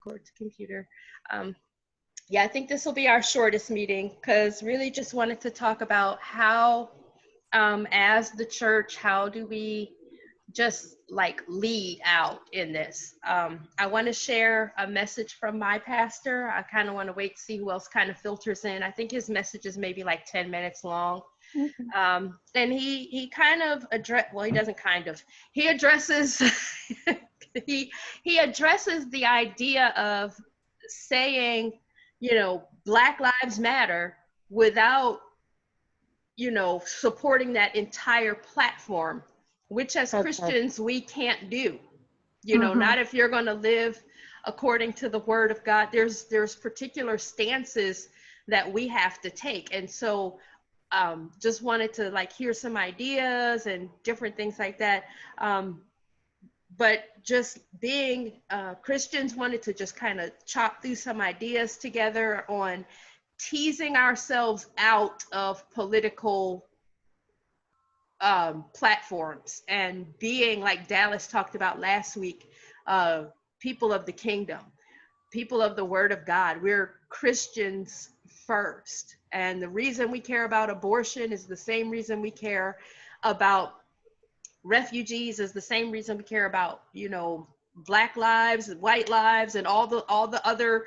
record to computer. Yeah, I think this will be our shortest meeting because really just wanted to talk about how, as the church, how do we just like lead out in this? I want to share a message from my pastor. I kind of want to wait to see who else kind of filters in. I think his message is maybe like 10 minutes long. And he kind of he doesn't kind of, he addresses, he addresses the idea of saying, Black Lives Matter without, supporting that entire platform, which as Christians, we can't do, not if you're going to live according to the word of God. There's particular stances that we have to take. And so just wanted to like hear some ideas and different things like that. But just being Christians, wanted to just kind of chop through some ideas together on teasing ourselves out of political platforms and being, like Dallas talked about last week, people of the kingdom, people of the word of God. We're Christians first. And the reason we care about abortion is the same reason we care about refugees, is the same reason we care about, Black lives, white lives, and all the other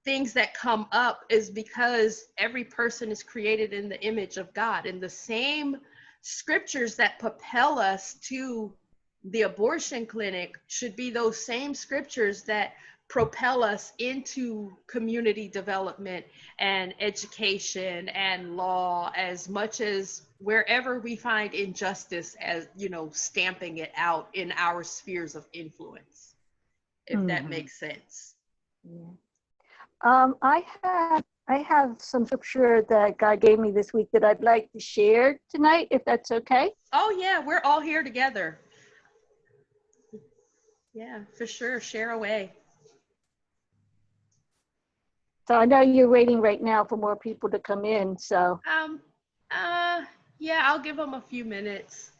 things that come up, is because every person is created in the image of God. And the same scriptures that propel us to the abortion clinic should be those same scriptures that propel us into community development and education and law, as much as wherever we find injustice, as stamping it out in our spheres of influence, if that makes sense. I have some scripture that God gave me this week that I'd like to share tonight, if that's okay. Oh yeah, we're all here together. Yeah, for sure. Share away. So I know you're waiting right now for more people to come in, so. Yeah, I'll give them a few minutes.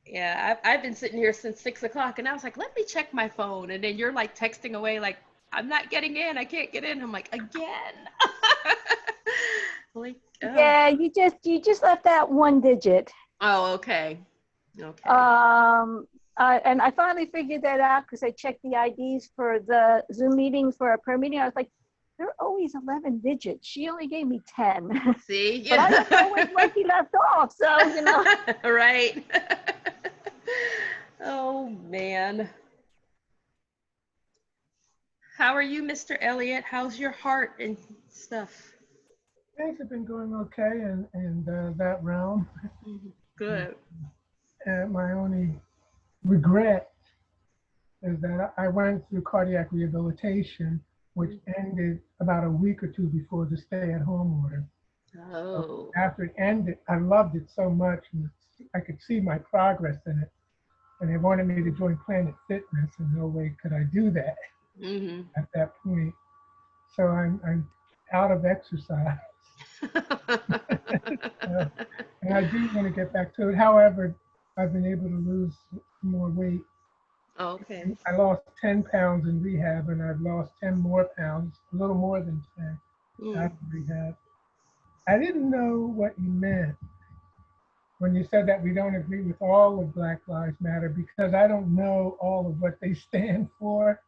Yeah, I've been sitting here since 6 o'clock, and I was like, let me check my phone. And then you're like texting away, like, I'm not getting in. I can't get in. I'm like, again. Like, oh. Yeah, you just left that one digit. Oh, okay. Okay. And I finally figured that out because I checked the IDs for the Zoom meeting for a prayer meeting. I was like, they're always 11 digits. She only gave me 10. See? Yeah. But I don't know where he left off, so, Right. Oh, man. How are you, Mr. Elliott? How's your heart and stuff? Things have been going okay in that realm. Good. And my only regret is that I went through cardiac rehabilitation, which ended about a week or two before the stay-at-home order. Oh. So after it ended, I loved it so much, and I could see my progress in it. And they wanted me to join Planet Fitness, and no way could I do that at that point. So I'm out of exercise. And I do want to get back to it. However, I've been able to lose more weight. Okay. I lost 10 pounds in rehab, and I've lost 10 more pounds, a little more than 10 after rehab. I didn't know what you meant when you said that we don't agree with all of Black Lives Matter, because I don't know all of what they stand for.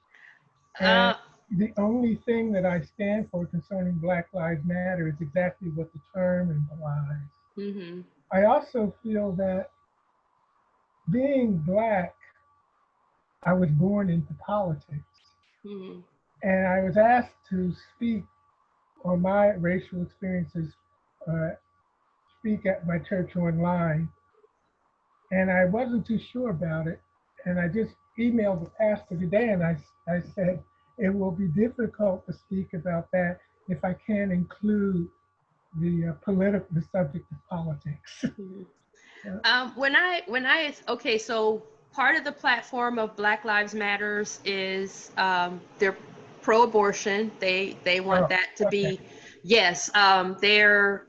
And the only thing that I stand for concerning Black Lives Matter is exactly what the term implies. I also feel that being Black, I was born into politics. And I was asked to speak on my racial experiences, speak at my church online. And I wasn't too sure about it. And I just emailed the pastor today, and I said, it will be difficult to speak about that if I can't include the subject of politics. Okay, so part of the platform of Black Lives Matters is they're pro-abortion. They want that to be, yes, they're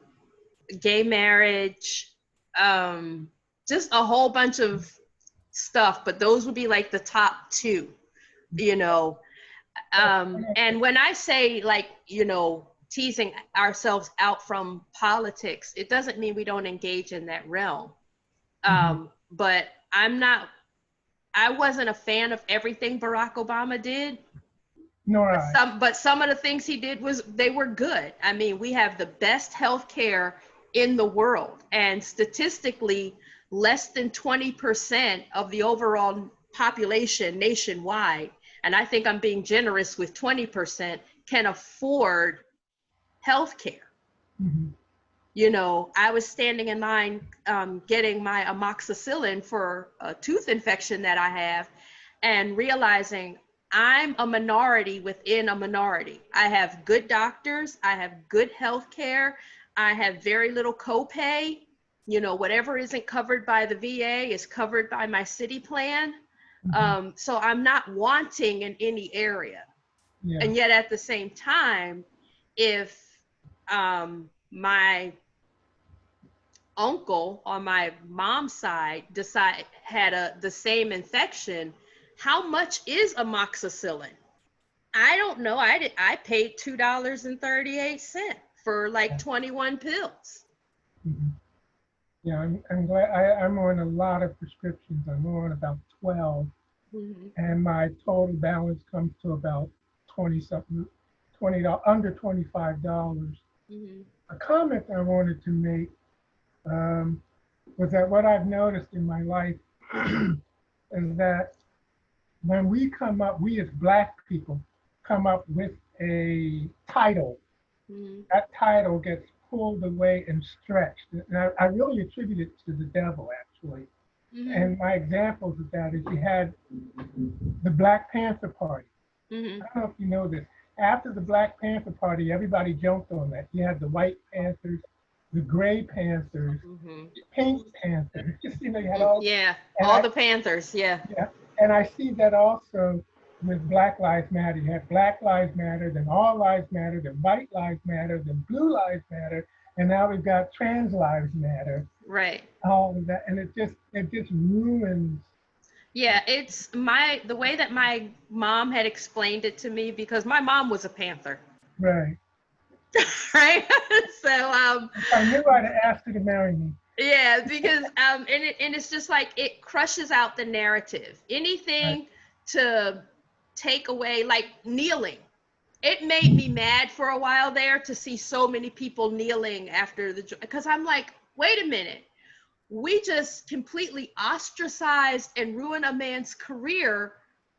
gay marriage, just a whole bunch of stuff, but those would be like the top two, And when I say, like, you know, teasing ourselves out from politics, it doesn't mean we don't engage in that realm. But I wasn't a fan of everything Barack Obama did. Nor I. But some of the things he did they were good. I mean, we have the best health care in the world, and statistically, less than 20% of the overall population nationwide, and I think I'm being generous with 20%, can afford health care. You know, I was standing in line getting my amoxicillin for a tooth infection that I have, and realizing I'm a minority within a minority. I have good doctors, I have good health care, I have very little copay. You know, whatever isn't covered by the VA is covered by my city plan. So I'm not wanting in any area. Yeah. And yet at the same time, if my uncle on my mom's side had the same infection, how much is amoxicillin? I don't know. I paid $2.38 for like 21 pills. Yeah, I'm glad. I'm on a lot of prescriptions. I'm on about 12, and my total balance comes to about 20 something, under $25. A comment I wanted to make was that what I've noticed in my life is that when we as Black people come up with a title, that title gets pulled away and stretched. And I really attribute it to the devil, actually. And my examples of that is you had the Black Panther Party. I don't know if you know this. After the Black Panther Party, everybody jumped on that. You had the White Panthers, the Gray Panthers, the Pink Panthers. Just, you know, you had all. Yeah, all the Panthers, yeah. Yeah, and I see that also with Black Lives Matter. You have Black Lives Matter, then All Lives Matter, then White Lives Matter, then Blue Lives Matter, and now we've got Trans Lives Matter. Right. All of that, and it just ruins. Yeah, it's the way that my mom had explained it to me, because my mom was a Panther. Right. Right. So I knew I'd have asked her to marry me. Yeah, because and it's just like it crushes out the narrative. Anything to take away, like kneeling. It made me mad for a while there to see so many people kneeling after because I'm like, wait a minute. We just completely ostracized and ruined a man's career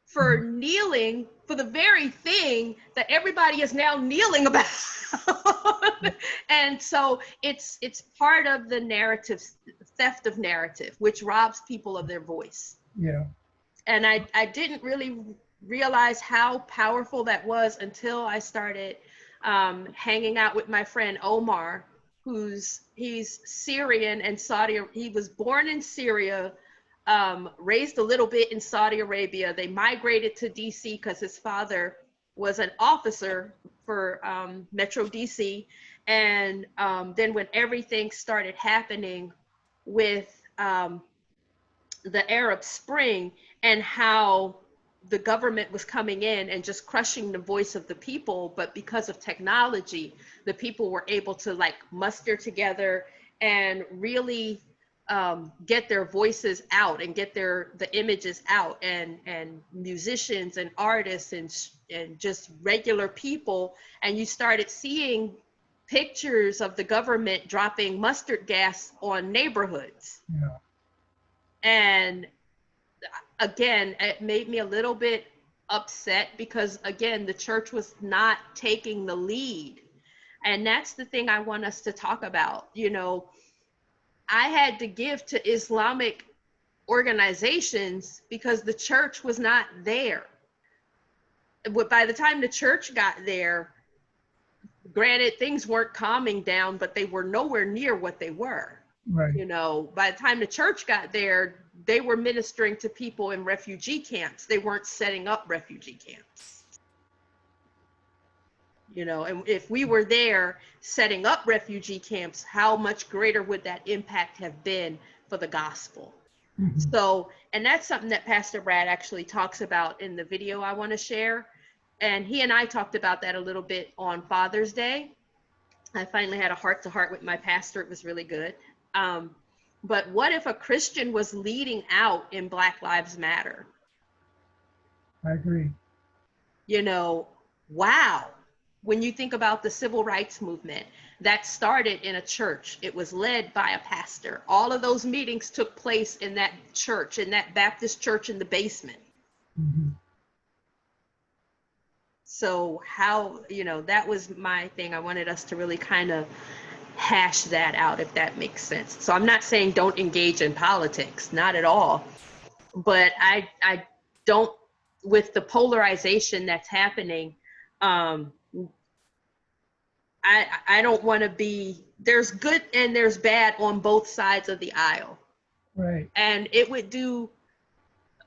for kneeling for the very thing that everybody is now kneeling about. And so it's part of the narrative, theft of narrative, which robs people of their voice. Yeah. And I didn't really realize how powerful that was until I started hanging out with my friend Omar, he's Syrian and Saudi. He was born in Syria, raised a little bit in Saudi Arabia. They migrated to DC because his father was an officer for Metro DC. And then when everything started happening with the Arab Spring and how the government was coming in and just crushing the voice of the people, but because of technology, the people were able to like muster together and really get their voices out and get the images out, and musicians and artists and just regular people. And you started seeing pictures of the government dropping mustard gas on neighborhoods. Yeah. And again, it made me a little bit upset because, again, the church was not taking the lead. And that's the thing I want us to talk about. You know, I had to give to Islamic organizations because the church was not there. But by the time the church got there, granted, things weren't calming down, but they were nowhere near what they were. Right. You know, by the time the church got there, they were ministering to people in refugee camps. They weren't setting up refugee camps. You know, and if we were there setting up refugee camps, how much greater would that impact have been for the gospel? So, and that's something that Pastor Brad actually talks about in the video I want to share. and he and I talked about that a little bit on Father's Day. I finally had a heart-to-heart with my pastor. It was really good. But what if a Christian was leading out in Black Lives Matter? I agree. You know, wow. When you think about the civil rights movement that started in a church, it was led by a pastor. All of those meetings took place in that church, in that Baptist church in the basement. Mm-hmm. So how, you know, that was my thing. I wanted us to really kind of hash that out, if that makes sense. So I'm not saying don't engage in politics, not at all. But I don't, with the polarization that's happening, I don't want to be, there's good and there's bad on both sides of the aisle. Right. And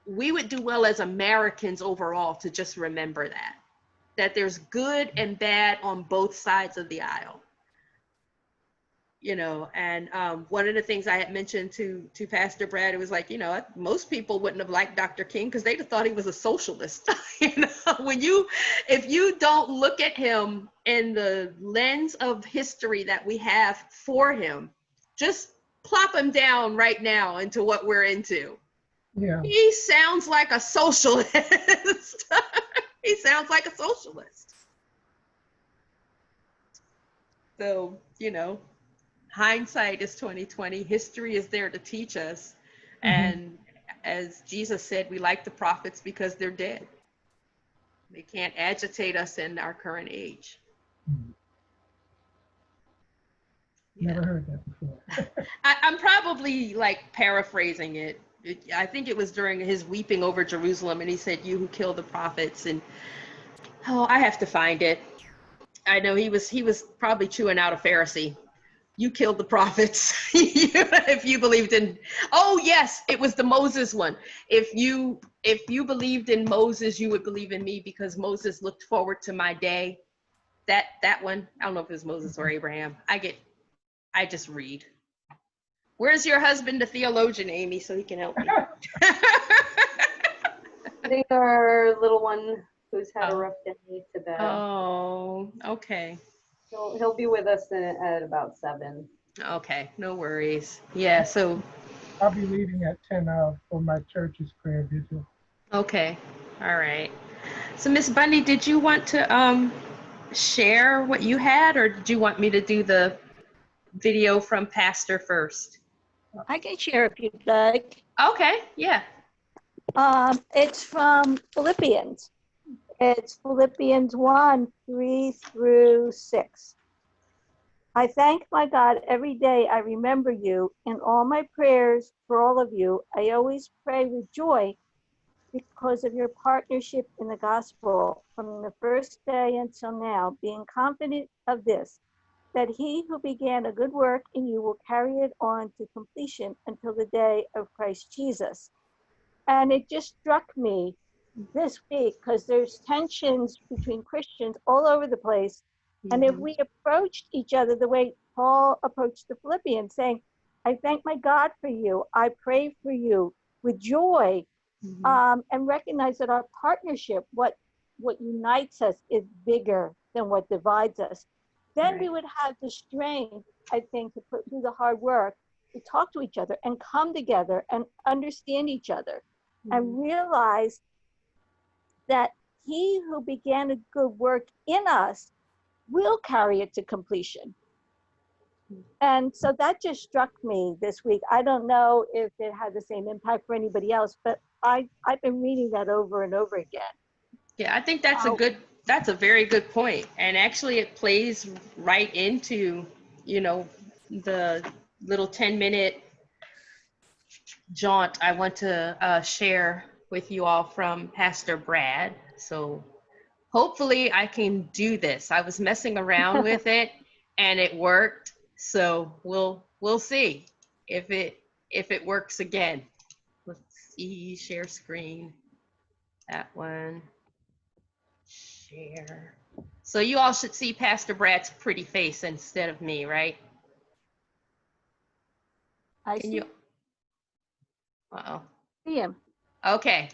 we would do well as Americans overall to just remember that there's good and bad on both sides of the aisle. You know, and one of the things I had mentioned to Pastor Brad, it was like, you know, most people wouldn't have liked Dr. King because they'd have thought he was a socialist. You know, if you don't look at him in the lens of history that we have for him, just plop him down right now into what we're into. Yeah. He sounds like a socialist. He sounds like a socialist. So, you know, hindsight is 2020. History is there to teach us. Mm-hmm. And as Jesus said, we like the prophets because they're dead. They can't agitate us in our current age. Mm-hmm. Never heard that before. I'm probably like paraphrasing it. I think it was during his weeping over Jerusalem, and he said, "You who kill the prophets." And I have to find it. I know he was probably chewing out a Pharisee. You killed the prophets. If you believed in, oh yes, it was the Moses one. If you believed in Moses, you would believe in me because Moses looked forward to my day. That one. I don't know if it was Moses or Abraham. I just read. Where's your husband, the theologian, Amy, so he can help me? Putting our little one who's had a rough day to bed. Oh, okay. He'll be with us at about 7. Okay, no worries. Yeah, so. I'll be leaving at 10 for my church's prayer vigil. Okay, all right. So Miss Bundy, did you want to share what you had, or did you want me to do the video from Pastor first? I can share if you'd like. Okay, yeah. It's from Philippians. It's Philippians 1, 3 through 6. I thank my God every day I remember you. In all my prayers for all of you, I always pray with joy because of your partnership in the gospel from the first day until now, being confident of this, that he who began a good work in you will carry it on to completion until the day of Christ Jesus. And it just struck me this week because there's tensions between Christians all over the place. And if we approached each other the way Paul approached the Philippians, saying, I thank my God for you, I pray for you with joy, and recognize that our partnership, what unites us is bigger than what divides us, then we would have the strength, I think, to do the hard work, to talk to each other and come together and understand each other and realize that he who began a good work in us will carry it to completion. And so that just struck me this week. I don't know if it had the same impact for anybody else, but I've been reading that over and over again. Yeah, I think that's that's a very good point. And actually it plays right into, you know, the little 10-minute jaunt I want to share with you all from Pastor Brad. So hopefully I can do this. I was messing around with it and it worked. So we'll see if it works again. Let's see, share screen. That one. Share. So you all should see Pastor Brad's pretty face instead of me, right? I Can see you? Uh-oh. him. Okay.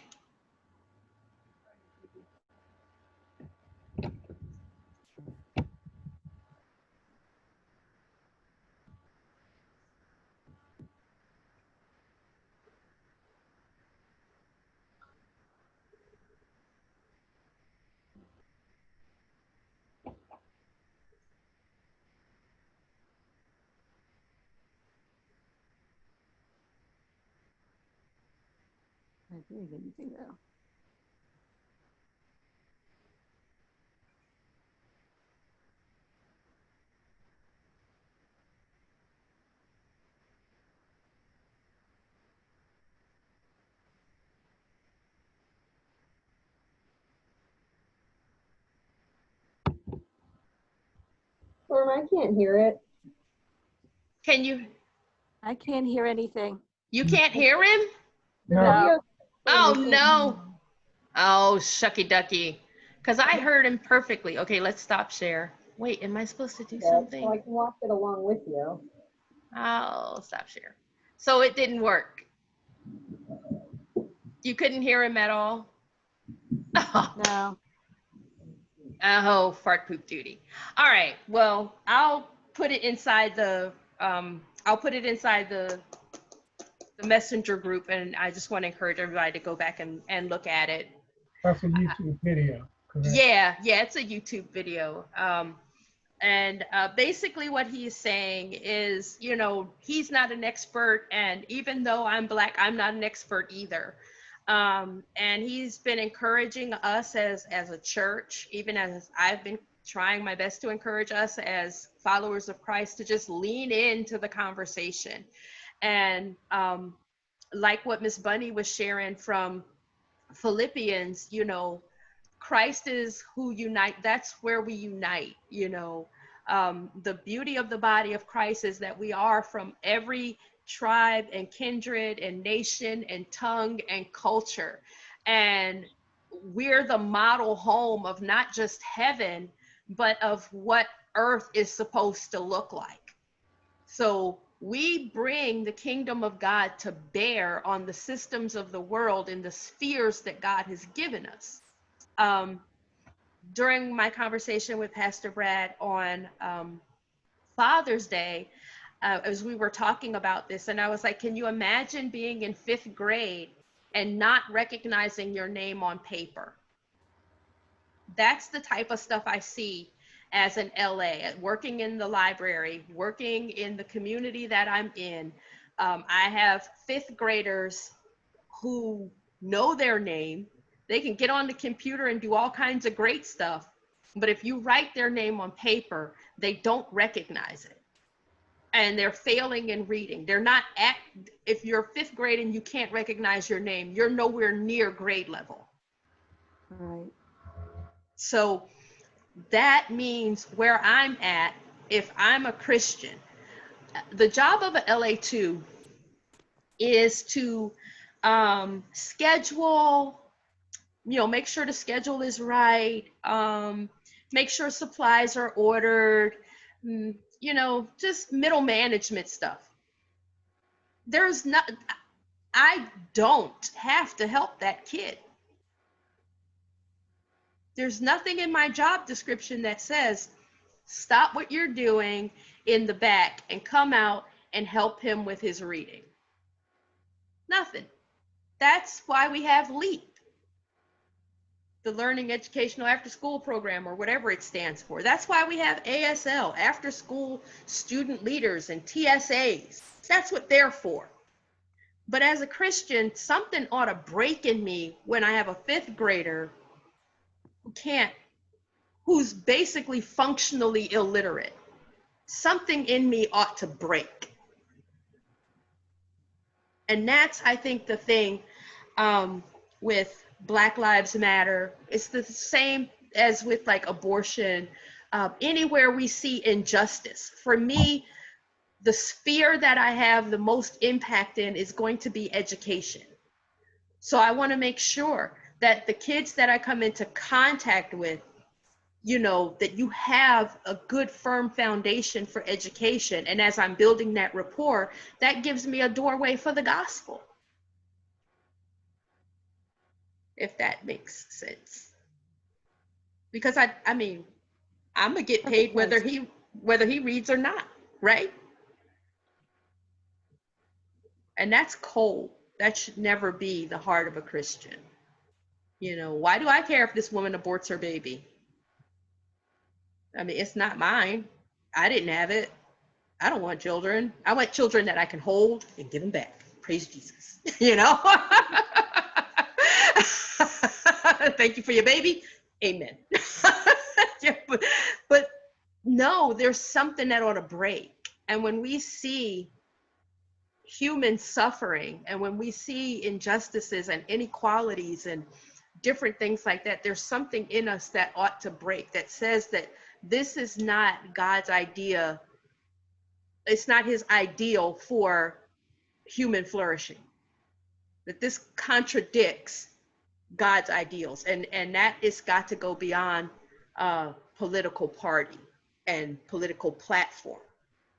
hearing anything now. Storm, I can't hear it. Can you? I can't hear anything. You can't hear him? No. Oh no. Oh, shucky ducky. Because I heard him perfectly. Okay, let's stop share. Wait, am I supposed to do something? So I can watch it along with you. I'll stop share. So it didn't work. You couldn't hear him at all? No. Oh, fart poop duty. All right. Well, I'll put it inside the the messenger group, and I just want to encourage everybody to go back and look at it. That's a YouTube video, correct? Yeah, it's a YouTube video. And basically what he's saying is, you know, he's not an expert, and even though I'm Black, I'm not an expert either. And he's been encouraging us as a church, even as I've been trying my best to encourage us as followers of Christ, to just lean into the conversation. And like what Miss Bunny was sharing from Philippians, you know, Christ is who unite. That's where we unite, you know. The beauty of the body of Christ is that we are from every tribe and kindred and nation and tongue and culture. And we're the model home of not just heaven, but of what earth is supposed to look like. So we bring the kingdom of God to bear on the systems of the world in the spheres that God has given us. During my conversation with Pastor Brad on Father's Day, as we were talking about this, and I was like, can you imagine being in 5th grade and not recognizing your name on paper? That's the type of stuff I see as an LA, working in the library, working in the community that I'm in. I have 5th graders who know their name. They can get on the computer and do all kinds of great stuff. But if you write their name on paper, they don't recognize it. And they're failing in reading. They're not at, if you're 5th grade and you can't recognize your name, you're nowhere near grade level. Right. So that means where I'm at, if I'm a Christian, the job of an LA2 is to schedule, you know, make sure the schedule is right, make sure supplies are ordered, you know, just middle management stuff. There's not, I don't have to help that kid. There's nothing in my job description that says, stop what you're doing in the back and come out and help him with his reading. Nothing. That's why we have LEAP, the Learning Educational After School Program, or whatever it stands for. That's why we have ASL, After School Student Leaders, and TSAs. That's what they're for. But as a Christian, something ought to break in me when I have a 5th grader who's basically functionally illiterate. Something in me ought to break. And that's, I think, the thing with Black Lives Matter. It's the same as with like abortion. Anywhere we see injustice, for me, the sphere that I have the most impact in is going to be education. So I want to make sure that the kids that I come into contact with, you know, that you have a good firm foundation for education. And as I'm building that rapport, that gives me a doorway for the gospel. If that makes sense. Because I mean, I'm gonna get paid whether he reads or not, right? And that's cold. That should never be the heart of a Christian. You know, why do I care if this woman aborts her baby? I mean, it's not mine. I didn't have it. I don't want children. I want children that I can hold and give them back. Praise Jesus. You know? Thank you for your baby. Amen. Yeah, but no, there's something that ought to break. And when we see human suffering, and when we see injustices and inequalities and different things like that, there's something in us that ought to break, that says that this is not God's idea. It's not his ideal for human flourishing, that this contradicts God's ideals, and that it's got to go beyond political party and political platform.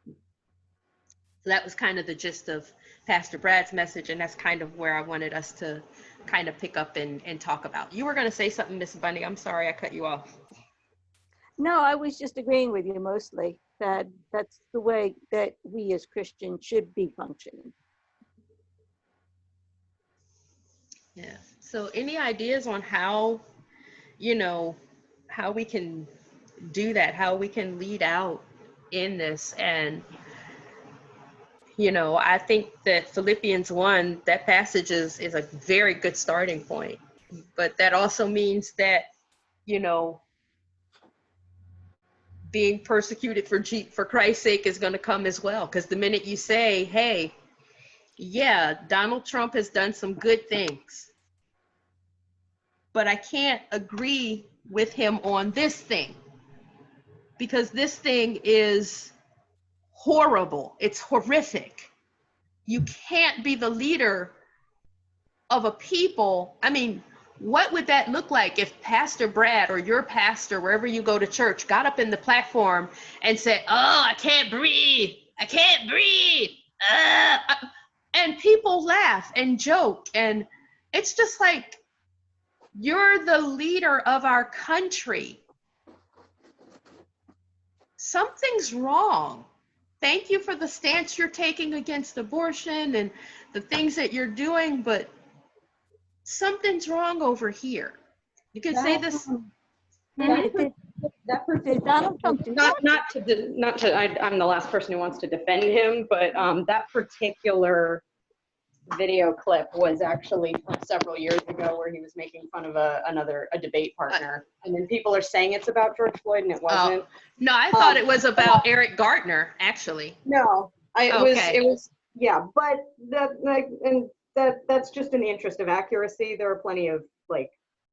So that was kind of the gist of Pastor Brad's message, and that's kind of where I wanted us to kind of pick up and talk about. You were going to say something, Miss Bunny. I'm sorry I cut you off. No, I was just agreeing with you mostly, that that's the way that we as Christians should be functioning. Yeah. So any ideas on how, how we can do that, how we can lead out in this? And, I think that Philippians 1, that passage is a very good starting point. But that also means that, being persecuted for Christ's sake is going to come as well. Because the minute you say, hey, yeah, Donald Trump has done some good things, but I can't agree with him on this thing, because this thing is horrible. It's horrific. You can't be the leader of a people. I mean, what would that look like if Pastor Brad or your pastor, wherever you go to church, got up in the platform and said, oh, I can't breathe. I can't breathe. And people laugh and joke. And it's just like, you're the leader of our country. Something's wrong. Thank you for the stance you're taking against abortion and the things that you're doing, but something's wrong over here. You can say this. Did Donald Trump do that? I'm the last person who wants to defend him, but that particular video clip was actually from several years ago, where he was making fun of a debate partner, and then people are saying it's about George Floyd, and it wasn't. No, I thought it was about Eric Gardner, actually. No, it was yeah, but that's just in the interest of accuracy. There are plenty of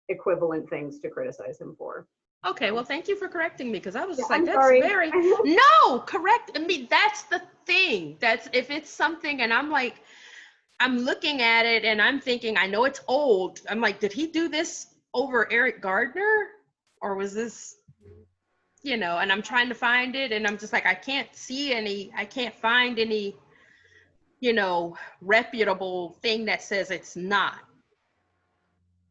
equivalent things to criticize him for. Okay, well, thank you for correcting me, because I was just I'm that's sorry. very no correct. I mean, that's the thing. That's if it's something, and I'm looking at it and I'm thinking, I know it's old. I'm like, did he do this over Eric Gardner, or was this, and I'm trying to find it, and I'm just like, I can't find any, reputable thing that says it's not.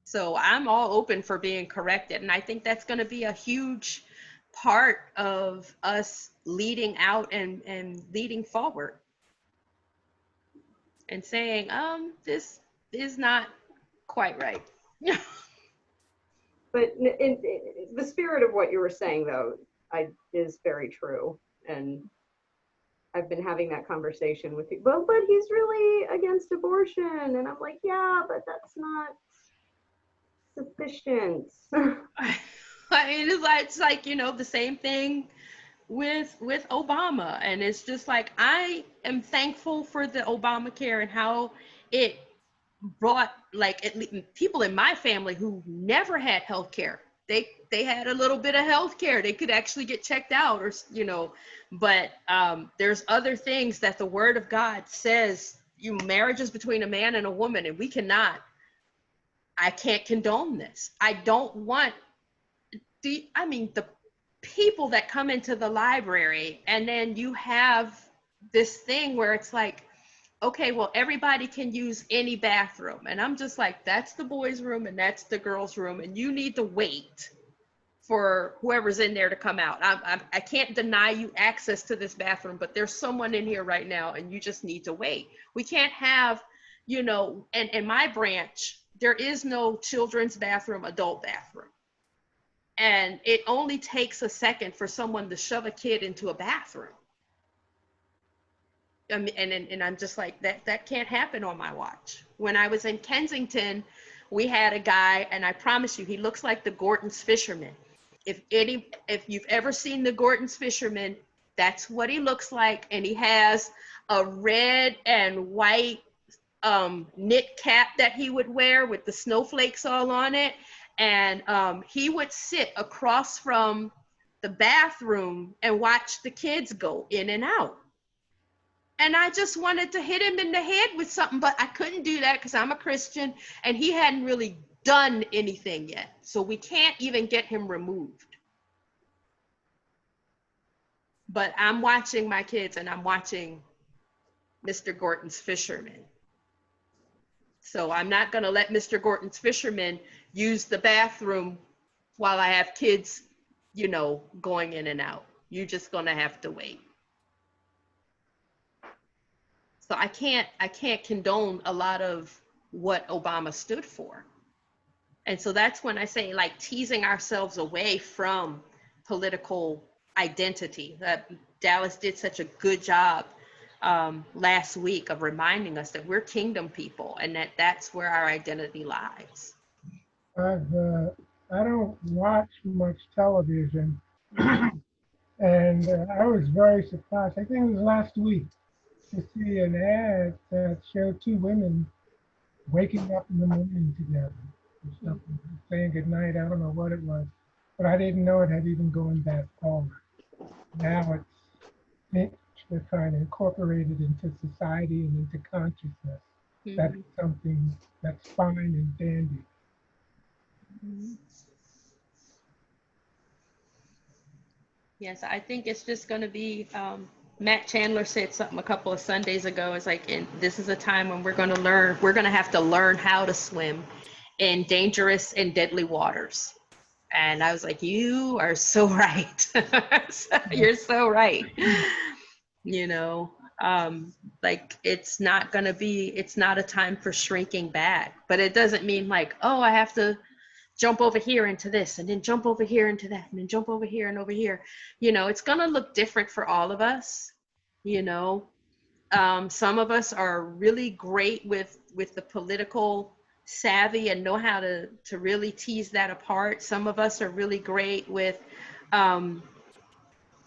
So I'm all open for being corrected. And I think that's going to be a huge part of us leading out and leading forward and saying, this is not quite right. But in the spirit of what you were saying, though, is very true. And I've been having that conversation with people, but he's really against abortion. And I'm like, yeah, but that's not sufficient. I mean, it's like, the same thing with Obama. And it's just like, I am thankful for the Obamacare and how it brought people in my family who never had health care. They had a little bit of health care. They could actually get checked out, or but there's other things that the Word of God says, marriages between a man and a woman, and I can't condone this. I don't want the people that come into the library, and then you have this thing where it's like, okay, well, everybody can use any bathroom. And I'm just like, that's the boys' room and that's the girls' room. And you need to wait for whoever's in there to come out. I can't deny you access to this bathroom, but there's someone in here right now and you just need to wait. We can't have, and in my branch, there is no children's bathroom, adult bathroom. And it only takes a second for someone to shove a kid into a bathroom. And I'm just like, that can't happen on my watch. When I was in Kensington, we had a guy, and I promise you, he looks like the Gorton's fisherman. If you've ever seen the Gorton's fisherman, that's what he looks like. And he has a red and white knit cap that he would wear with the snowflakes all on it. And he would sit across from the bathroom and watch the kids go in and out. And I just wanted to hit him in the head with something, but I couldn't do that because I'm a Christian and he hadn't really done anything yet. So we can't even get him removed. But I'm watching my kids and I'm watching Mr. Gorton's fisherman. So I'm not going to let Mr. Gorton's fisherman use the bathroom while I have kids, you know, going in and out. You're just going to have to wait. So I can't condone a lot of what Obama stood for. And so that's when I say, like, teasing ourselves away from political identity. Dallas did such a good job last week of reminding us that we're kingdom people and that's where our identity lies. I don't watch much television, and I was very surprised. I think it was last week to see an ad that showed two women waking up in the morning together or something, saying goodnight. I don't know what it was, but I didn't know it had even gone that far. Now they're trying to incorporate it into society and into consciousness. That's something that's fine and dandy. Yes, I think it's just going to be, Matt Chandler said something a couple of Sundays ago. It's like, this is a time when we're going to have to learn how to swim in dangerous and deadly waters. And I was like, you are so right. You're so right. You know, like it's not a time for shrinking back, but it doesn't mean like, oh, I have to jump over here into this and then jump over here into that and then jump over here and over here. You know, it's going to look different for all of us. You know, some of us are really great with the political savvy and know how to really tease that apart. Some of us are really great with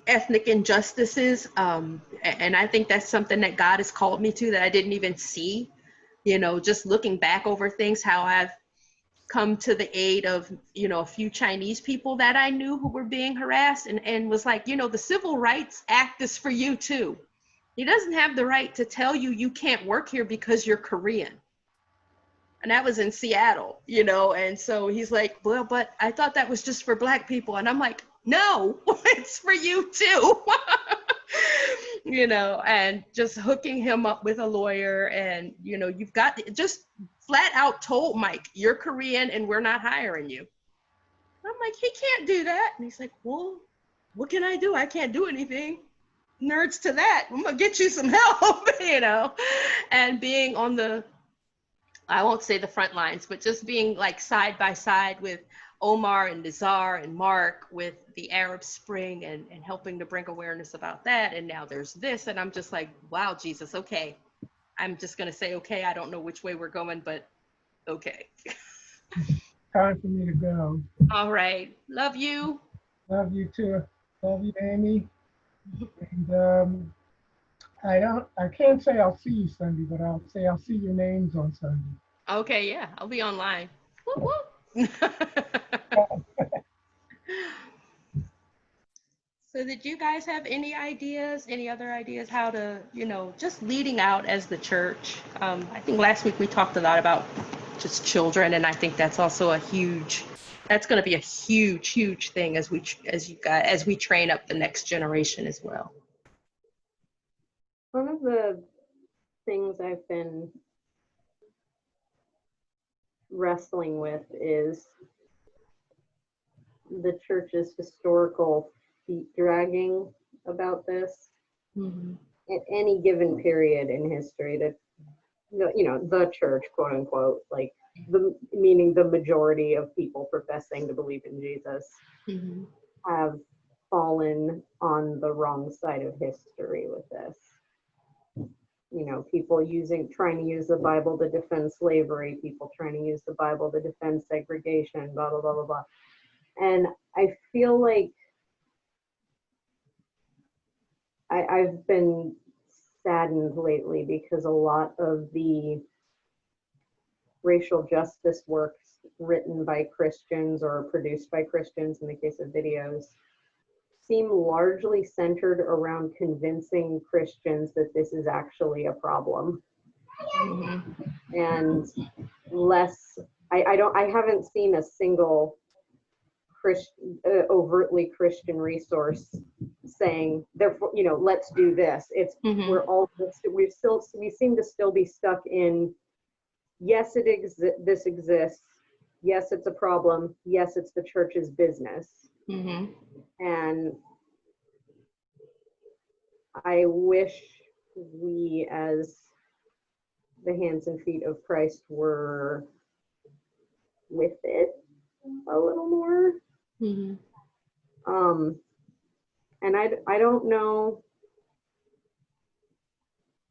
ethnic injustices. And I think that's something that God has called me to that I didn't even see, you know, just looking back over things, how I've come to the aid of, you know, a few Chinese people that I knew who were being harassed and was like, you know, the Civil Rights Act is for you too. He doesn't have the right to tell you you can't work here because you're Korean. And that was in Seattle, you know, and so he's like, well, but I thought that was just for Black people. And I'm like, no, it's for you too. You know, and just hooking him up with a lawyer and, you know, you've got just flat out told Mike, you're Korean and we're not hiring you. I'm like, he can't do that. And he's like, well, what can I do? I can't do anything. Nerds to that. I'm going to get you some help, you know, and being on the, I won't say the front lines, but just being like side by side with Omar and Nizar and Mark with the Arab Spring and helping to bring awareness about that. And now there's this. And I'm just like, wow, Jesus, okay. I'm just going to say, okay, I don't know which way we're going, but okay. Time for me to go. All right. Love you. Love you too. Love you, Amy. And I can't say I'll see you Sunday, but I'll say I'll see your names on Sunday. Okay, yeah, I'll be online. Woo woo. So did you guys have any other ideas how to, you know, just leading out as the church? I think last week we talked a lot about just children, and I think that's also that's going to be a huge thing as we train up the next generation as well. One of the things I've been wrestling with is the church's historical feet dragging about this. At any given period in history, that, you know, the church, quote unquote, like meaning the majority of people professing to believe in Jesus, have fallen on the wrong side of history with this. you know, people trying to use the Bible to defend slavery, people trying to use the Bible to defend segregation, blah, blah, blah, blah, blah. And I feel like I've been saddened lately because a lot of the racial justice works written by Christians or produced by Christians in the case of videos seem largely centered around convincing Christians that this is actually a problem. And less, I haven't seen a single overtly Christian resource saying, therefore, you know, let's do this. It's we seem to still be stuck in, yes, this exists. Yes, it's a problem. Yes, it's the church's business. And I wish we, as the hands and feet of Christ, were with it a little more. And I don't know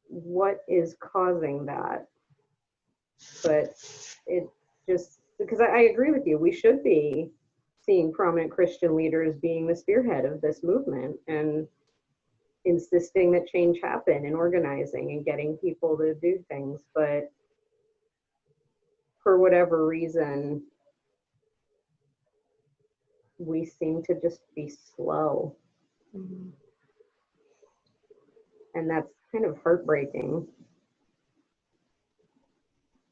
what is causing that, but it just, because I agree with you, we should be seeing prominent Christian leaders being the spearhead of this movement and insisting that change happen and organizing and getting people to do things. But for whatever reason, we seem to just be slow. And that's kind of heartbreaking.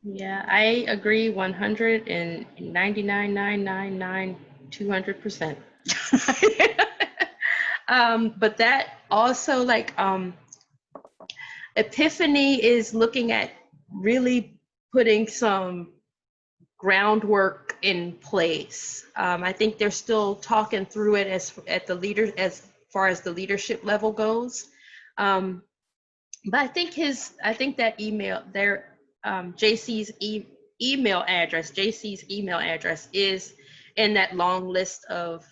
Yeah, I agree 199,999,200%. But that also, like, Epiphany is looking at really putting some groundwork in place. I think they're still talking through it as far as the leadership level goes. But I think that email there, JC's email address is in that long list of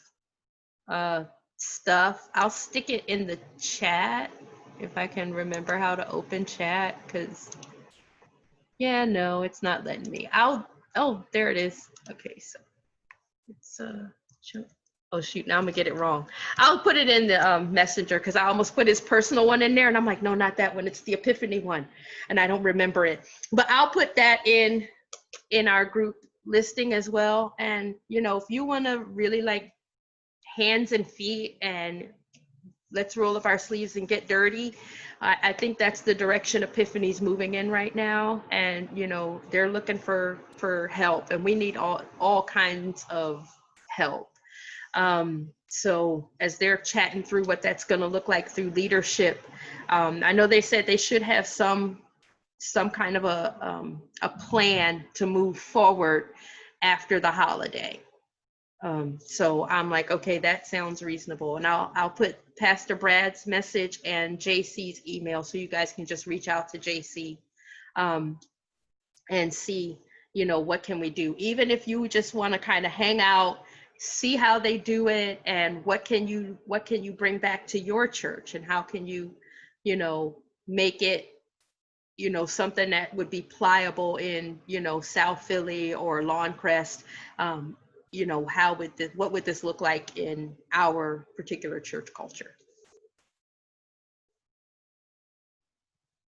stuff. I'll stick it in the chat if I can remember how to open chat, because no, it's not letting me. Oh, there it is. Okay, so it's oh shoot, now I'm gonna get it wrong. I'll put it in the messenger, because I almost put his personal one in there and I'm like, no, not that one, it's the Epiphany one, and I don't remember it. But I'll put that in our group listing as well. And you know, if you want to really like hands and feet and let's roll up our sleeves and get dirty, I think that's the direction Epiphany's moving in right now. And you know, they're looking for help, and we need all kinds of help. So as they're chatting through what that's going to look like through leadership, I know they said they should have some kind of a plan to move forward after the holiday. So I'm like, okay, that sounds reasonable. And I'll put Pastor Brad's message and JC's email, so you guys can just reach out to JC and see, you know, what can we do? Even if you just want to kind of hang out, see how they do it, and what can you bring back to your church, and how can you, you know, make it, you know, something that would be pliable in, you know, South Philly or Lawncrest. You know, what would this look like in our particular church culture?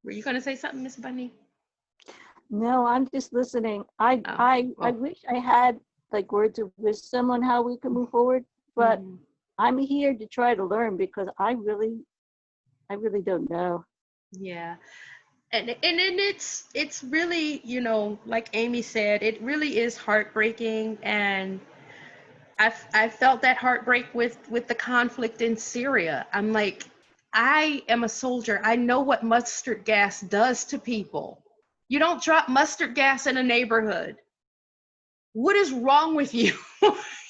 Were you going to say something, Miss Bunny? No, I'm just listening. I wish I had like words of wisdom on how we can move forward, but I'm here to try to learn, because I really don't know. Yeah. And it's really, you know, like Amy said, it really is heartbreaking. And I felt that heartbreak with the conflict in Syria. I'm like, I am a soldier. I know what mustard gas does to people. You don't drop mustard gas in a neighborhood. What is wrong with you?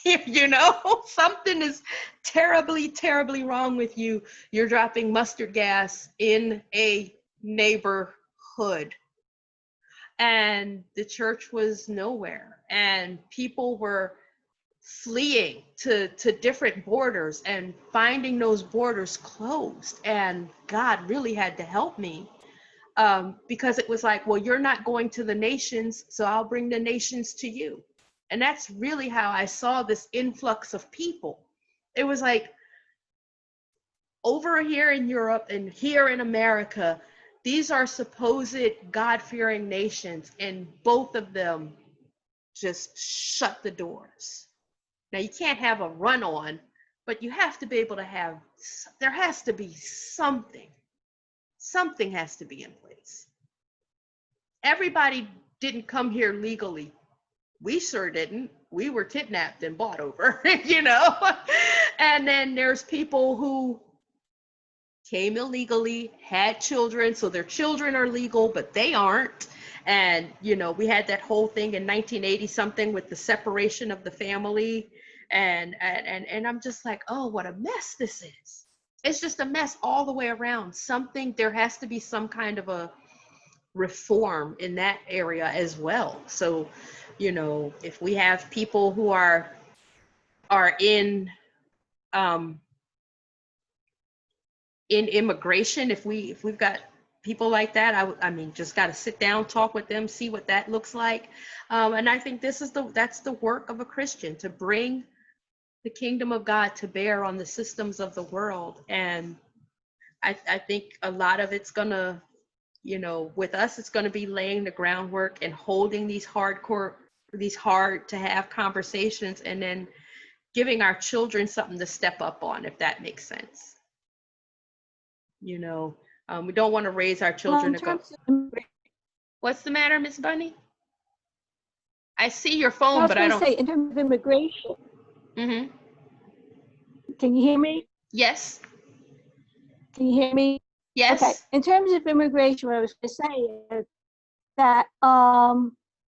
You know, something is terribly, terribly wrong with you. You're dropping mustard gas in a neighborhood. And the church was nowhere. And people were fleeing to different borders and finding those borders closed. And God really had to help me because it was like, well, you're not going to the nations, so I'll bring the nations to you. And that's really how I saw this influx of people. It was like, over here in Europe and here in America, these are supposed God-fearing nations, and both of them just shut the doors. Now, you can't have a run-on, but you have to be able to have, there has to be something. Something has to be in place. Everybody didn't come here legally. We sure didn't. We were kidnapped and bought over, you know? And then there's people who came illegally, had children, so their children are legal, but they aren't. And, you know, we had that whole thing in 1980 something with the separation of the family. And I'm just like, oh, what a mess this is. It's just a mess all the way around. There has to be some kind of a reform in that area as well. So, you know, if we have people who are in immigration, if we've got people like that, I mean, just got to sit down, talk with them, see what that looks like. And I think that's the work of a Christian, to bring the kingdom of God to bear on the systems of the world. And I think a lot of it's gonna, you know, with us, it's gonna be laying the groundwork and holding these hard to have conversations, and then giving our children something to step up on, if that makes sense. You know, we don't want to raise our children to go. What's the matter, Miss Bunny? I see your phone, but I don't. say, in terms of immigration. Mm-hmm. Can you hear me? Yes. Can you hear me? Yes. Okay. In terms of immigration, what I was going to say is that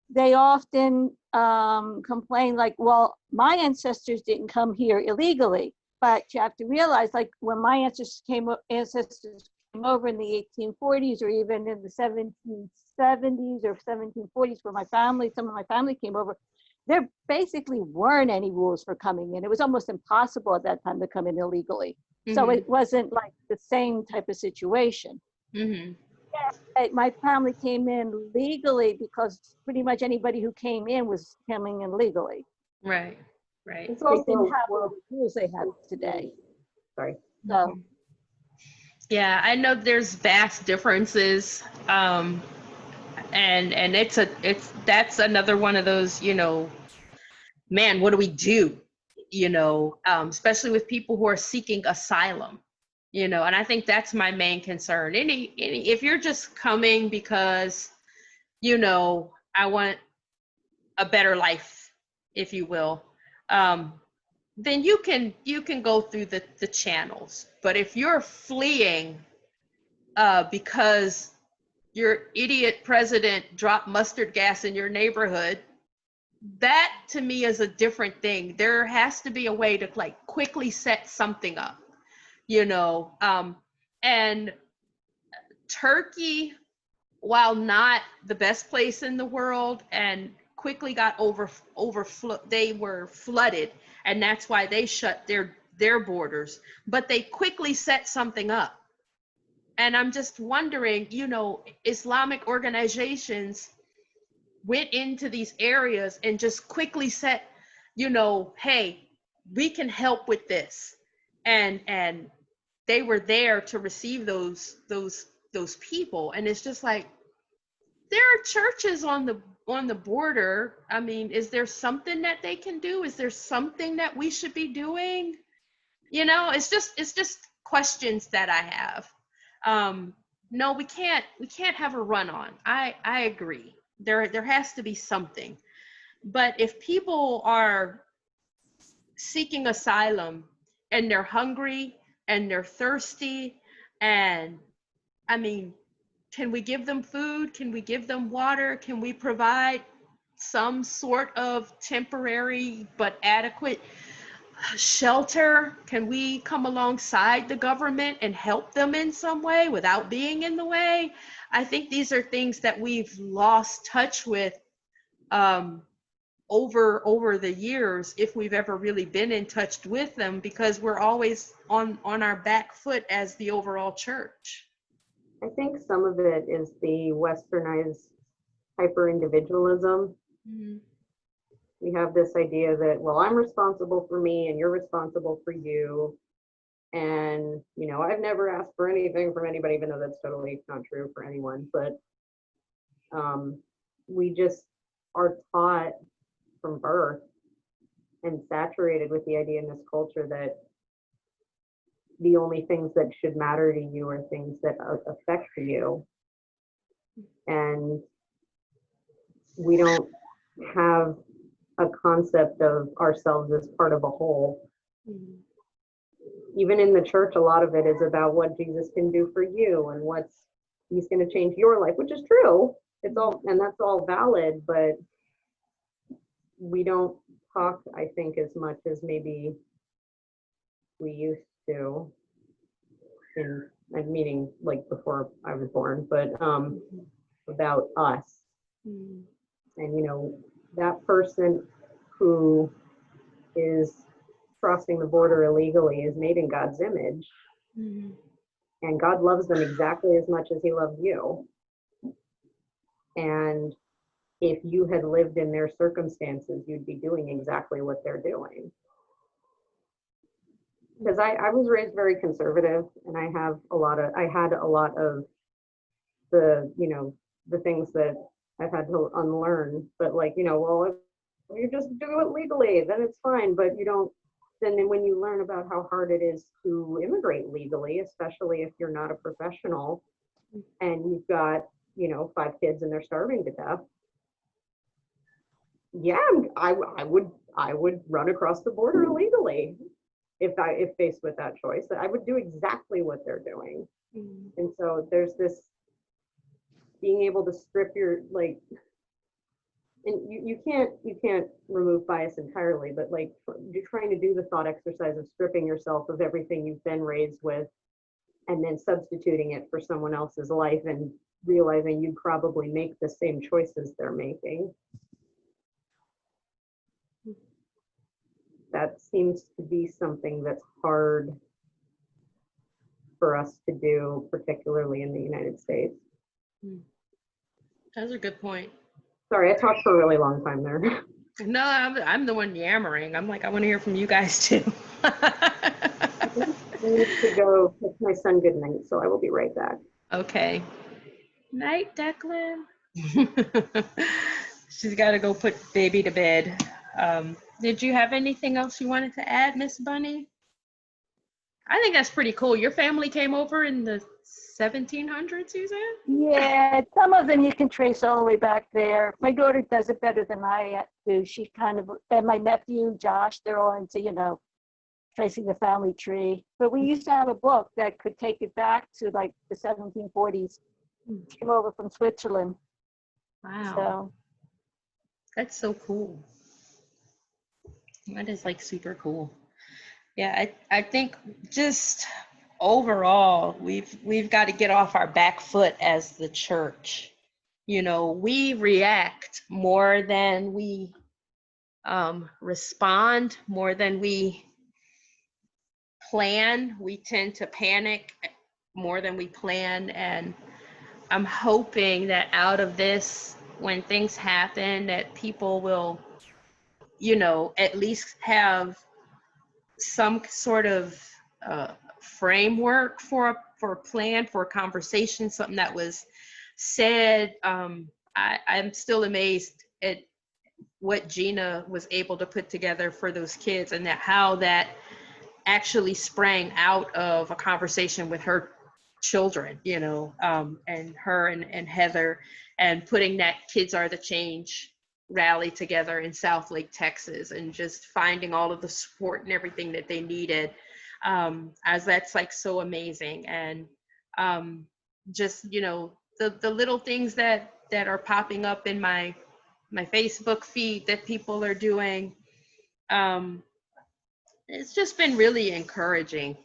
they often complain like, well, my ancestors didn't come here illegally. But you have to realize, like, when my ancestors came over in the 1840s, or even in the 1770s or 1740s, where some of my family came over, there basically weren't any rules for coming in. It was almost impossible at that time to come in illegally. Mm-hmm. So it wasn't like the same type of situation. Mm-hmm. Yeah, my family came in legally because pretty much anybody who came in was coming in legally. Right. Right. They didn't have all the rules they have today. Sorry. So. Yeah, I know there's vast differences, and that's another one of those, you know, man, what do we do? You know, especially with people who are seeking asylum, you know, and I think that's my main concern. If you're just coming because, you know, I want a better life, if you will, then you can go through the channels. But if you're fleeing because your idiot president dropped mustard gas in your neighborhood, that to me is a different thing. There has to be a way to like quickly set something up, you know. And Turkey, while not the best place in the world, and quickly got they were flooded, and that's why they shut their borders, but they quickly set something up. And I'm just wondering, you know, Islamic organizations went into these areas and just quickly said, you know, hey, we can help with this. And they were there to receive those people. And it's just like, there are churches on the border. I mean, is there something that they can do? Is there something that we should be doing? You know, it's just questions that I have. No, we can't have a run on. I agree. There has to be something. But if people are seeking asylum and they're hungry and they're thirsty, and I mean, can we give them food? Can we give them water? Can we provide some sort of temporary but adequate shelter? Can we come alongside the government and help them in some way without being in the way? I think these are things that we've lost touch with over the years, if we've ever really been in touch with them, because we're always on our back foot as the overall church. I think some of it is the westernized hyper-individualism. Mm-hmm. We have this idea that, well, I'm responsible for me and you're responsible for you. And, you know, I've never asked for anything from anybody, even though that's totally not true for anyone. But we just are taught from birth and saturated with the idea in this culture that the only things that should matter to you are things that affect you. And we don't have a concept of ourselves as part of a whole. Mm-hmm. Even in the church, a lot of it is about what Jesus can do for you and he's going to change your life, which is true. It's all, and that's all valid, but we don't talk, I think, as much as maybe we used to, meaning like before I was born, but about us. Mm-hmm. And, you know, that person who is crossing the border illegally is made in God's image. Mm-hmm. And God loves them exactly as much as he loves you. And if you had lived in their circumstances, you'd be doing exactly what they're doing. Because I was raised very conservative, and I had a lot of the, you know, the things that I've had to unlearn. But like, you know, well, if you just do it legally, then it's fine. But you don't, then when you learn about how hard it is to immigrate legally, especially if you're not a professional and you've got, you know, 5 kids and they're starving to death. Yeah, I would run across the border illegally if faced with that choice. I would do exactly what they're doing. Mm-hmm. And so there's this being able to strip your, like, and you can't remove bias entirely, but like you're trying to do the thought exercise of stripping yourself of everything you've been raised with and then substituting it for someone else's life and realizing you'd probably make the same choices they're making. That seems to be something that's hard for us to do, particularly in the United States. That's a good point. Sorry, I talked for a really long time there. No, I'm the one yammering. I'm like, I want to hear from you guys too. I need to go kiss my son good night, so I will be right back. Okay. Night, Declan. She's got to go put baby to bed. Did you have anything else you wanted to add, Miss Bunny? I think that's pretty cool. Your family came over in the 1700s, you said? Yeah, some of them you can trace all the way back there. My daughter does it better than I do. She kind of, and my nephew, Josh, they're all into, you know, tracing the family tree. But we used to have a book that could take it back to like the 1740s. Came over from Switzerland. Wow. So that's so cool. That is like super cool. Yeah, I think just overall, we've got to get off our back foot as the church. You know, we react more than we respond, more than we plan. We tend to panic more than we plan. And I'm hoping that out of this, when things happen, that people will, you know, at least have some sort of framework for a plan, for a conversation, something that was said. I'm still amazed at what Gina was able to put together for those kids, and that how that actually sprang out of a conversation with her children, you know, and her and Heather, and putting that Kids Are the Change rally together in South Lake, Texas, and just finding all of the support and everything that they needed, as that's like so amazing. And just, you know, the little things that are popping up in my Facebook feed that people are doing, it's just been really encouraging.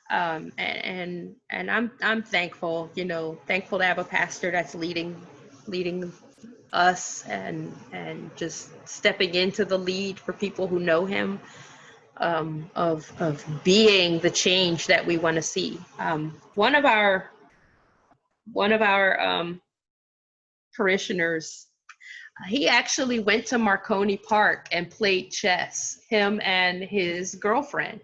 And I'm thankful, you know, thankful to have a pastor that's leading us and just stepping into the lead for people who know him, of being the change that we want to see. One of our one of our parishioners, he actually went to Marconi Park and played chess, him and his girlfriend.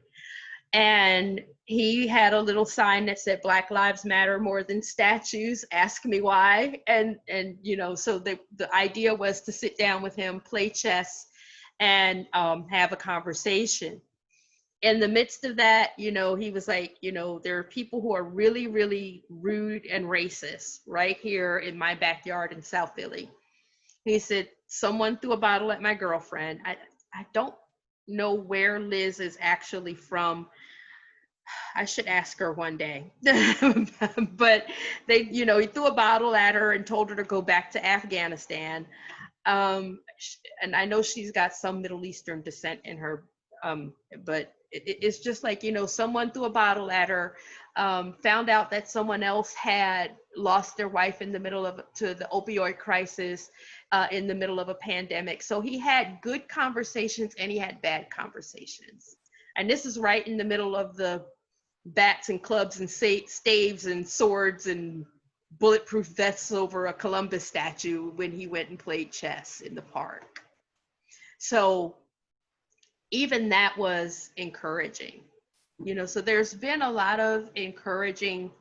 And he had a little sign that said Black Lives Matter more than statues, ask me why. And you know, so the idea was to sit down with him, play chess, and have a conversation. In the midst of that, you know, he was like, you know, there are people who are really, really rude and racist right here in my backyard in South Philly. He said, someone threw a bottle at my girlfriend. I don't know where Liz is actually from. I should ask her one day. But they, you know, he threw a bottle at her and told her to go back to Afghanistan. And I know she's got some Middle Eastern descent in her, but it's just like, you know, someone threw a bottle at her, found out that someone else had lost their wife in the middle of to the opioid crisis, in the middle of a pandemic. So he had good conversations and he had bad conversations. And this is right in the middle of the bats and clubs and staves and swords and bulletproof vests over a Columbus statue when he went and played chess in the park. So even that was encouraging, you know, so there's been a lot of encouraging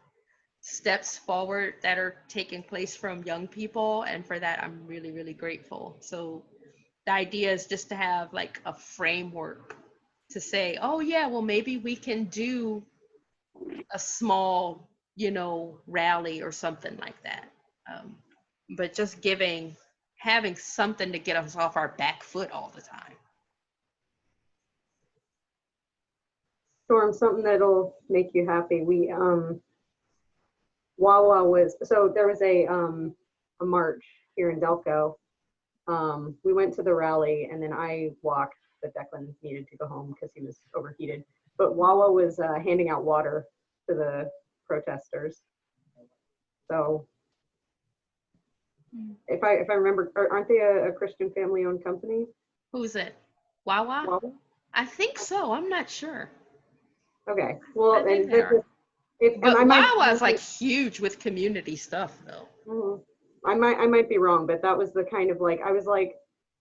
steps forward that are taking place from young people. And for that, I'm really, really grateful. So the idea is just to have like a framework to say, oh yeah, well, maybe we can do a small, you know, rally or something like that. But just having something to get us off our back foot all the time. Storm, something that'll make you happy. We Wawa was, so there was a march here in Delco. We went to the rally and then I walked, but Declan needed to go home because he was overheated. But Wawa was handing out water to the protesters. So if I remember, aren't they a Christian family-owned company? Who's it? Wawa? Wawa? I think so. I'm not sure. Okay. Well, I think they are. But Wawa is like huge with community stuff, though. Mm-hmm. I might be wrong, but that was the kind of like, I was like,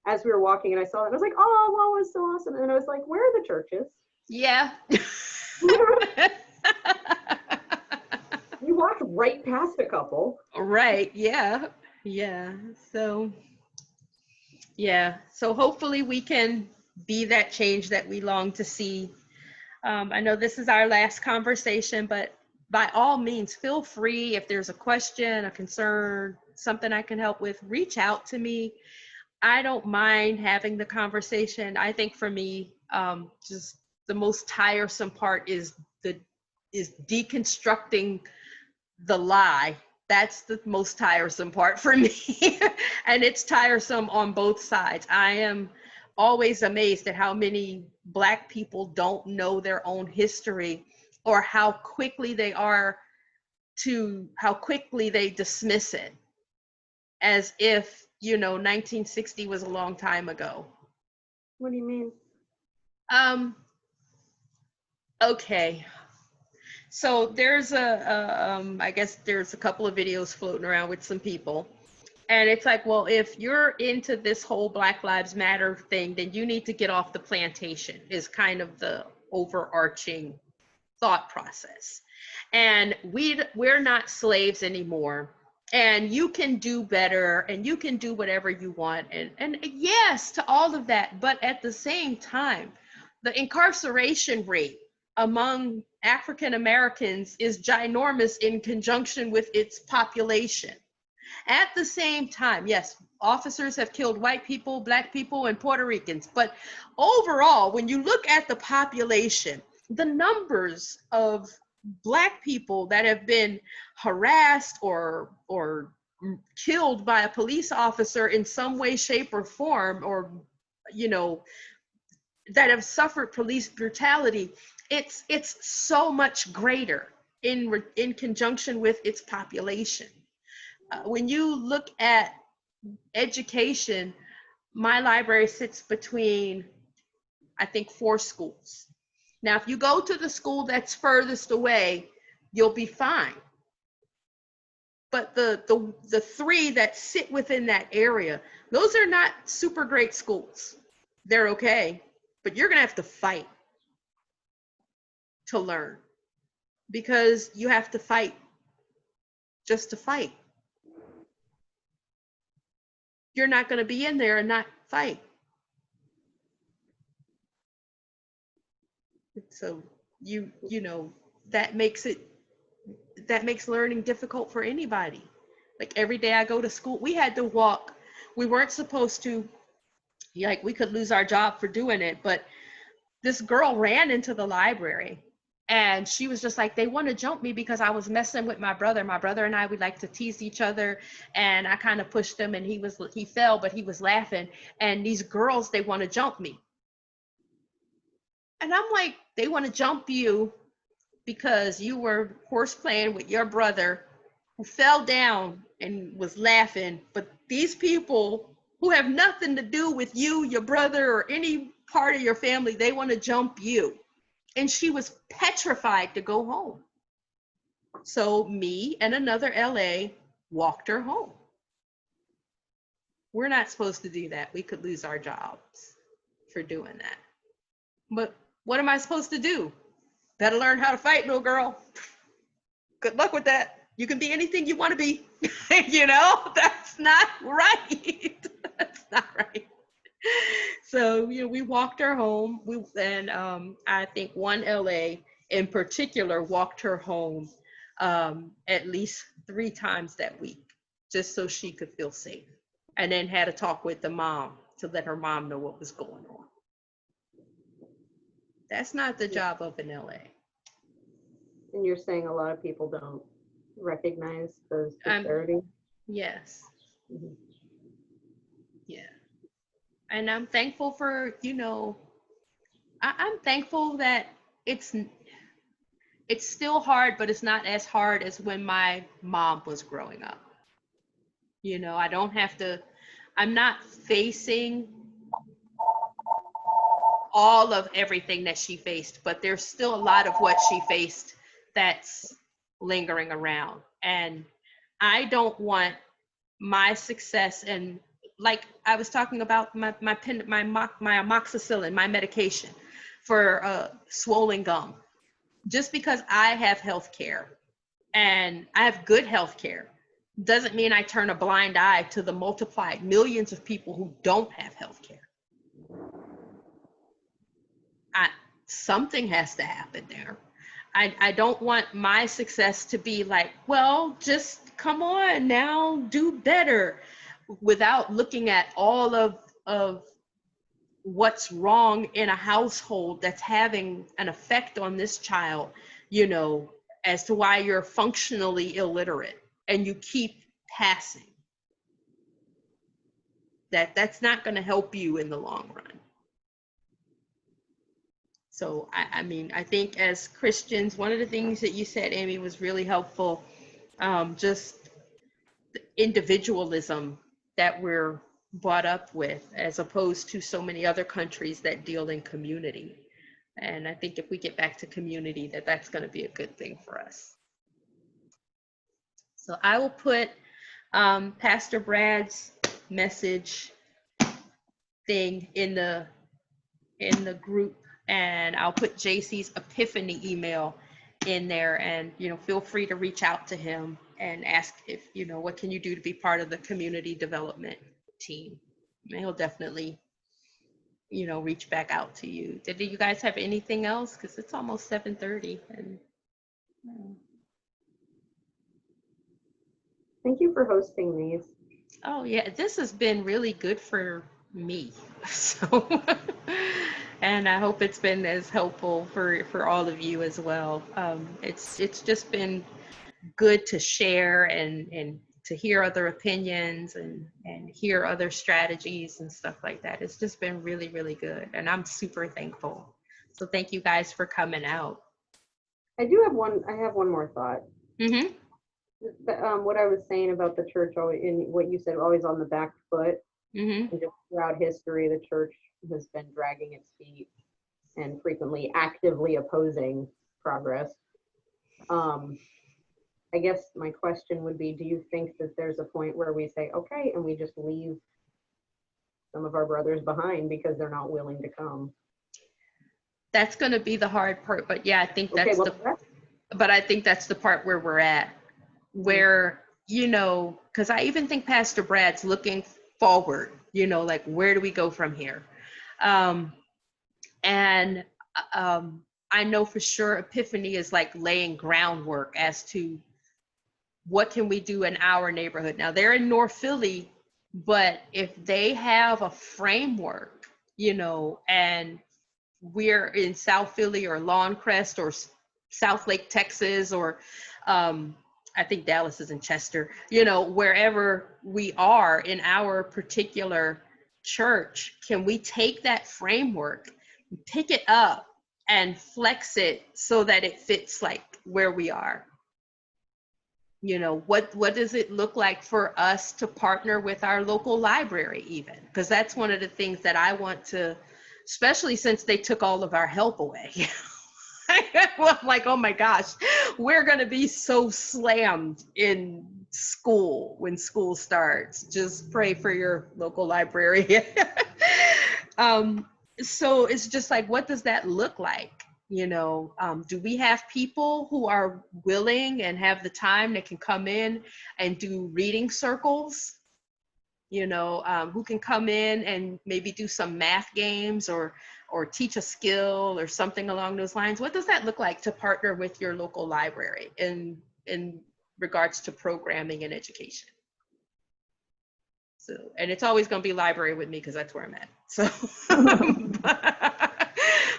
as we were walking and I saw it, I was like, oh, Wawa's so awesome. And I was like, where are the churches? Yeah. You walked right past a couple. Right. Yeah. Yeah. So, yeah. So hopefully we can be that change that we long to see. I know this is our last conversation, but by all means, feel free if there's a question, a concern, something I can help with, reach out to me. I don't mind having the conversation. I think for me, just the most tiresome part is deconstructing the lie. That's the most tiresome part for me. And it's tiresome on both sides. I am always amazed at how many Black people don't know their own history, or how quickly they dismiss it as if, you know, 1960 was a long time ago. What do you mean? Okay. So there's I guess there's a couple of videos floating around with some people. And it's like, well, if you're into this whole Black Lives Matter thing, then you need to get off the plantation, is kind of the overarching thought process. And we're not slaves anymore. And you can do better and you can do whatever you want. And yes, to all of that. But at the same time, the incarceration rate among African Americans is ginormous in conjunction with its population. At the same time, yes, officers have killed white people, Black people, and Puerto Ricans. But overall, when you look at the population, the numbers of Black people that have been harassed or killed by a police officer in some way, shape, or form, or, you know, that have suffered police brutality, it's so much greater in conjunction with its population. When you look at education, my library sits between, I think, 4 schools. Now, if you go to the school that's furthest away, you'll be fine. But the three that sit within that area, those are not super great schools. They're okay, but you're gonna have to fight to learn, because you have to fight just to fight. You're not gonna be in there and not fight. So you know, that makes learning difficult for anybody. Like every day I go to school, we had to walk. We weren't supposed to, like we could lose our job for doing it, but this girl ran into the library and she was just like, they want to jump me because I was messing with my brother. My brother and I, we like to tease each other, and I kind of pushed him and he fell, but he was laughing. And these girls, they want to jump me. And I'm like, they want to jump you because you were horse playing with your brother who fell down and was laughing. But these people who have nothing to do with you, your brother, or any part of your family, they want to jump you. And she was petrified to go home. So me and another LA walked her home. We're not supposed to do that. We could lose our jobs for doing that. But what am I supposed to do? Better learn how to fight, little girl. Good luck with that. You can be anything you want to be. You know, that's not right. That's not right. So, you know, we walked her home. I think one LA in particular walked her home at least 3 times that week, just so she could feel safe. And then had a talk with the mom to let her mom know what was going on. That's not the job of an LA. And you're saying a lot of people don't recognize those disparities? Yes. Mhm. Yeah. And I'm thankful for, you know, I'm thankful that it's still hard, but it's not as hard as when my mom was growing up. You know, I'm not facing all of everything that she faced, but there's still a lot of what she faced that's lingering around. And I don't want my success, and like I was talking about my amoxicillin, my medication for swollen gum. Just because I have health care and I have good health care doesn't mean I turn a blind eye to the multiplied millions of people who don't have health care. Something has to happen there. I don't want my success to be like, well, just come on now, do better, without looking at all of what's wrong in a household that's having an effect on this child, you know, as to why you're functionally illiterate and you keep passing. That's not going to help you in the long run. So, I mean, I think as Christians, one of the things that you said, Amy, was really helpful. Just the individualism that we're brought up with, as opposed to so many other countries that deal in community. And I think if we get back to community, that's going to be a good thing for us. So I will put Pastor Brad's message thing in the group, and I'll put JC's Epiphany email in there, and, you know, feel free to reach out to him and ask if, you know, what can you do to be part of the community development team. And he'll definitely, you know, reach back out to you. Did you guys have anything else? Because it's almost 7:30. And Thank you for hosting these. oh yeah, this has been really good for me. So, and I hope it's been as helpful for all of you as well. It's just been good to share and to hear other opinions and hear other strategies and stuff like that. It's just been really, really good, and I'm super thankful. So thank you guys for coming out. I have one more thought. Mm-hmm. What I was saying about the church, in what you said, always on the back foot. Mm-hmm. And just throughout history, the church has been dragging its feet and frequently actively opposing progress. I guess my question would be, do you think that there's a point where we say, okay, and we just leave some of our brothers behind because they're not willing to come? That's going to be the hard part, but yeah, I think Okay, that's well, but I think that's the part where we're at, where, you know, because I even think Pastor Brad's looking forward, you know, like, where do we go from here? And I know for sure Epiphany is like laying groundwork as to what can we do in our neighborhood. Now they're in North Philly, but if they have a framework, you know, and we're in South Philly or Lawncrest or South Lake, Texas, or I think Dallas is in Chester, you know, wherever we are in our particular church, can we take that framework, pick it up and flex it so that it fits like where we are? You know, what does it look like for us to partner with our local library even? Because that's one of the things that I want to, especially since they took all of our help away. Well, I'm like, oh my gosh, we're going to be so slammed in school when school starts. Just pray for your local library. So it's just like, what does that look like? You know, do we have people who are willing and have the time that can come in and do reading circles? You know, who can come in and maybe do some math games or teach a skill or something along those lines? What does that look like to partner with your local library in regards to programming and education? So, and it's always going to be library with me because that's where I'm at. So,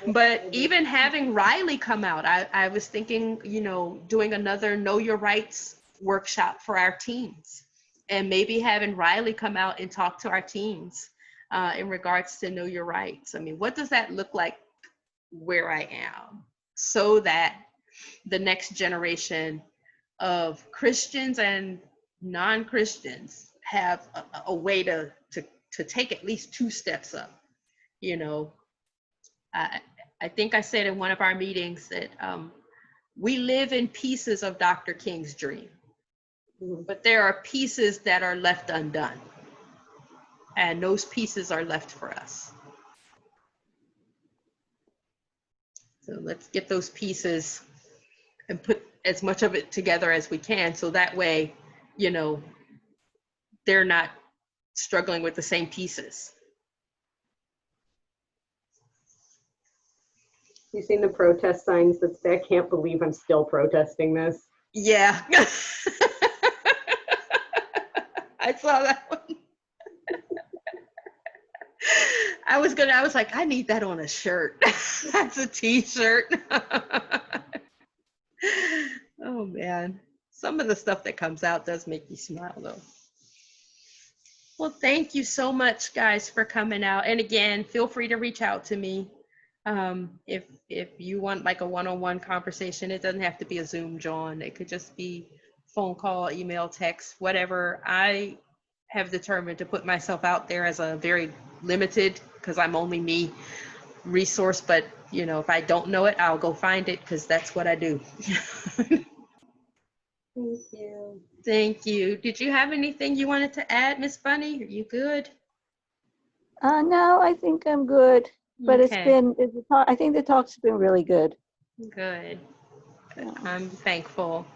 but even having Riley come out, I was thinking, you know, doing another Know Your Rights workshop for our teens, and maybe having Riley come out and talk to our teens in regards to Know Your Rights. I mean, what does that look like where I am, so that the next generation of Christians and non-Christians have a way to take at least 2 steps up? You know, I think I said in one of our meetings that we live in pieces of Dr. King's dream, but there are pieces that are left undone, and those pieces are left for us. So let's get those pieces and put as much of it together as we can, so that way, you know, they're not struggling with the same pieces. You seen the protest signs that say, I can't believe I'm still protesting this? Yeah. I saw that one. I was like, I need that on a shirt. That's a t-shirt. Oh man. Some of the stuff that comes out does make me smile though. Well, thank you so much, guys, for coming out. And again, feel free to reach out to me. If you want like a one-on-one conversation, it doesn't have to be a Zoom, John. It could just be phone call, email, text, whatever. I have determined to put myself out there as a very limited, because I'm only me, resource. But you know, if I don't know it, I'll go find it, because that's what I do. Thank you. Thank you. Did you have anything you wanted to add, Miss Bunny? Are you good? No, I think I'm good. But Okay. I think the talk's been really good. Good. Yeah. I'm thankful.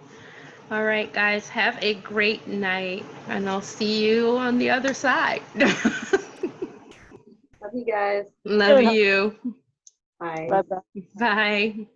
All right, guys, have a great night, and I'll see you on the other side. Love you guys. Love you. Bye. Bye-bye. Bye.